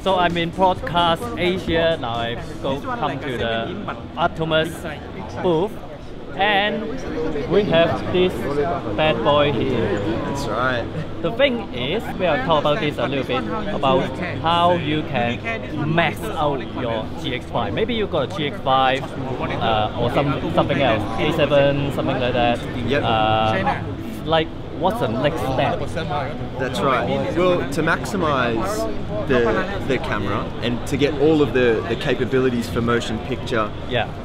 So I'm in Broadcast Asia. Now I come to the Atomos booth, and we have this bad boy here. That's right. The thing is, we will talk about this a little bit about how you can max out your GH5. Maybe you got a GH5 or something else, A7, something like that. Yep. Like, what's the next step? That's right. Well, to maximize the camera and to get all of the capabilities for motion picture,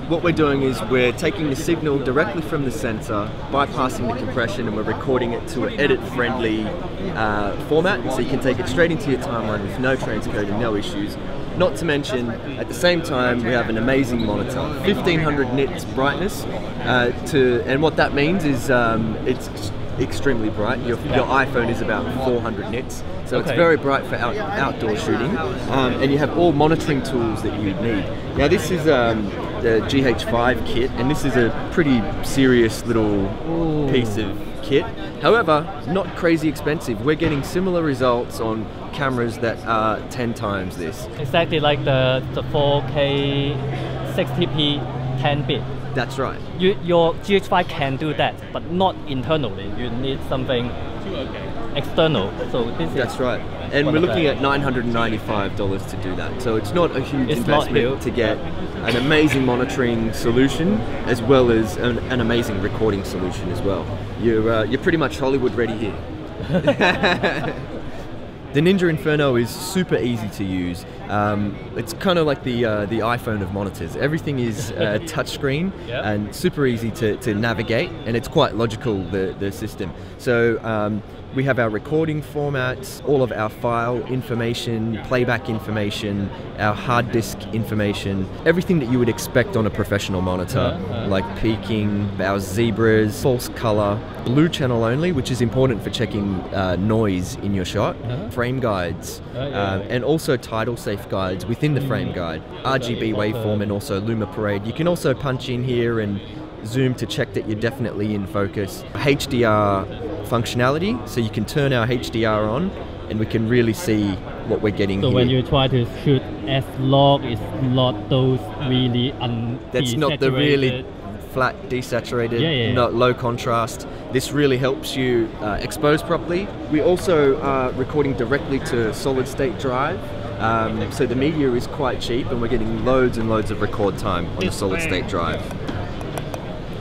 what we're doing is we're taking the signal directly from the sensor, bypassing the compression, and we're recording it to an edit-friendly format, so you can take it straight into your timeline with no transcoding, no issues. Not to mention, at the same time, we have an amazing monitor, 1500 nits brightness, and what that means is it's extremely bright. Your iPhone is about 400 nits, so it's very bright for outdoor shooting, and you have all monitoring tools that you need. Now this is the GH5 kit, and this is a pretty serious little piece of kit. However, not crazy expensive. We're getting similar results on cameras that are 10 times this. Exactly like the 4K 60p 10-bit. That's right. Your GH5 can do that, but not internally. You need something external. So that's right. And we're looking at $995 to do that. So it's not a huge investment to get an amazing monitoring solution as well as an amazing recording solution as well. You're pretty much Hollywood ready here. The Ninja Inferno is super easy to use. It's kind of like the iPhone of monitors. Everything is touchscreen and super easy to navigate, and it's quite logical, the system. So we have our recording formats, all of our file information, playback information, our hard disk information, everything that you would expect on a professional monitor, like peaking, our zebras, false color, blue channel only, which is important for checking noise in your shot, frame guides, and also tidal safe guides within the frame guide, RGB waveform, and also Luma Parade. You can also punch in here and zoom to check that you're definitely in focus. HDR functionality, so you can turn our HDR on and we can really see what we're getting here. So when you try to shoot as LOK, it's not those really That's not the really flat, desaturated, not low contrast. This really helps you expose properly. We also are recording directly to solid state drive. So the media is quite cheap and we're getting loads and loads of record time on the solid state drive.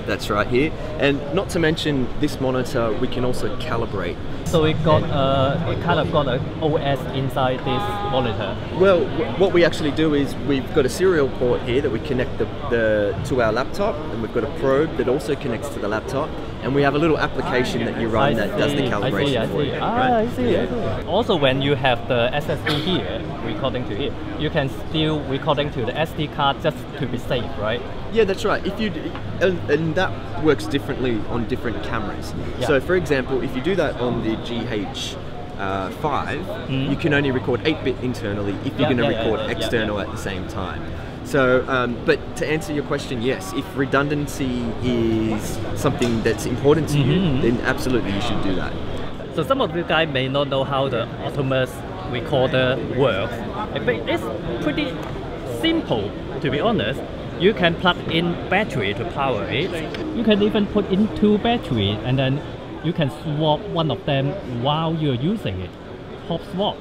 That's right here. And not to mention this monitor, we can also calibrate. So it kind of got an OS inside this monitor. Well, what we actually do is we've got a serial port here that we connect to our laptop, and we've got a probe that also connects to the laptop, and we have a little application that you run that does the calibration for you. I see. Also, when you have the SSD here, recording to it, you can still recording to the SD card just to be safe, right? Yeah, that's right. If you and that works differently on different cameras. So, for example, if you do that on the GH5, you can only record 8-bit internally if you're going to record external at the same time. So, but to answer your question, yes, if redundancy is something that's important to you, then absolutely you should do that. So some of you guys may not know how the Atomos recorder works. It's pretty simple, to be honest. You can plug in battery to power it. You can even put in 2 batteries, and then you can swap one of them while you're using it. Hop swap.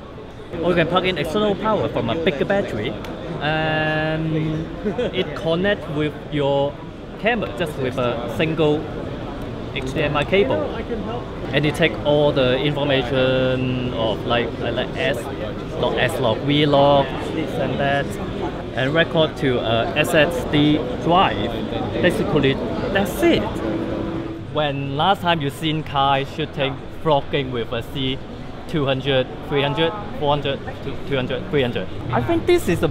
Or you can plug in external power from a bigger battery, and it connects with your camera just with a single HDMI cable. And it takes all the information of like S-LOK, V-LOK, this and that, and record to a SSD drive. Basically, that's it. When last time you seen Kai shooting vlogging with a C200, 300, 400, 200, 300, I think this is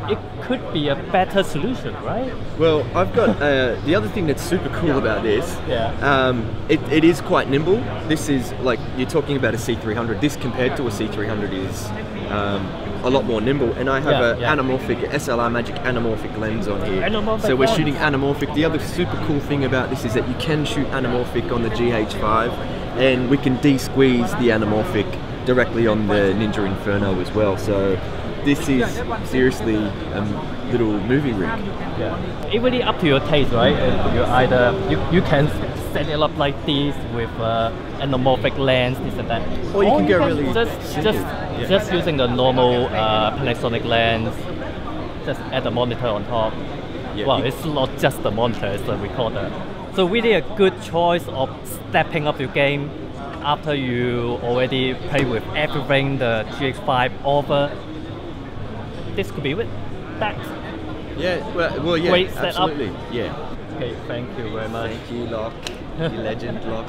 it could be a better solution, right? Well, I've got the other thing that's super cool about this. It is quite nimble. This is like, you're talking about a C300. This compared to a C300 is a lot more nimble, and I have an anamorphic SLR Magic anamorphic lens on here. So we're shooting anamorphic. The other super cool thing about this is that you can shoot anamorphic on the GH5, and we can de-squeeze the anamorphic directly on the Ninja Inferno as well. So this is seriously a little movie rig. Yeah, it really up to your taste, right? You either you can set it up like this with anamorphic lens, this and that, or you can go really just using the normal Panasonic lens, just add the monitor on top. Yeah, well, it's not just the monitor, it's the recorder. So really a good choice of stepping up your game after you already play with everything the GH5 offer. This could be with that. Yeah, well, yeah, great absolutely. Setup. Yeah. Okay, thank you very much. Thank you, LOK. You legend, LOK.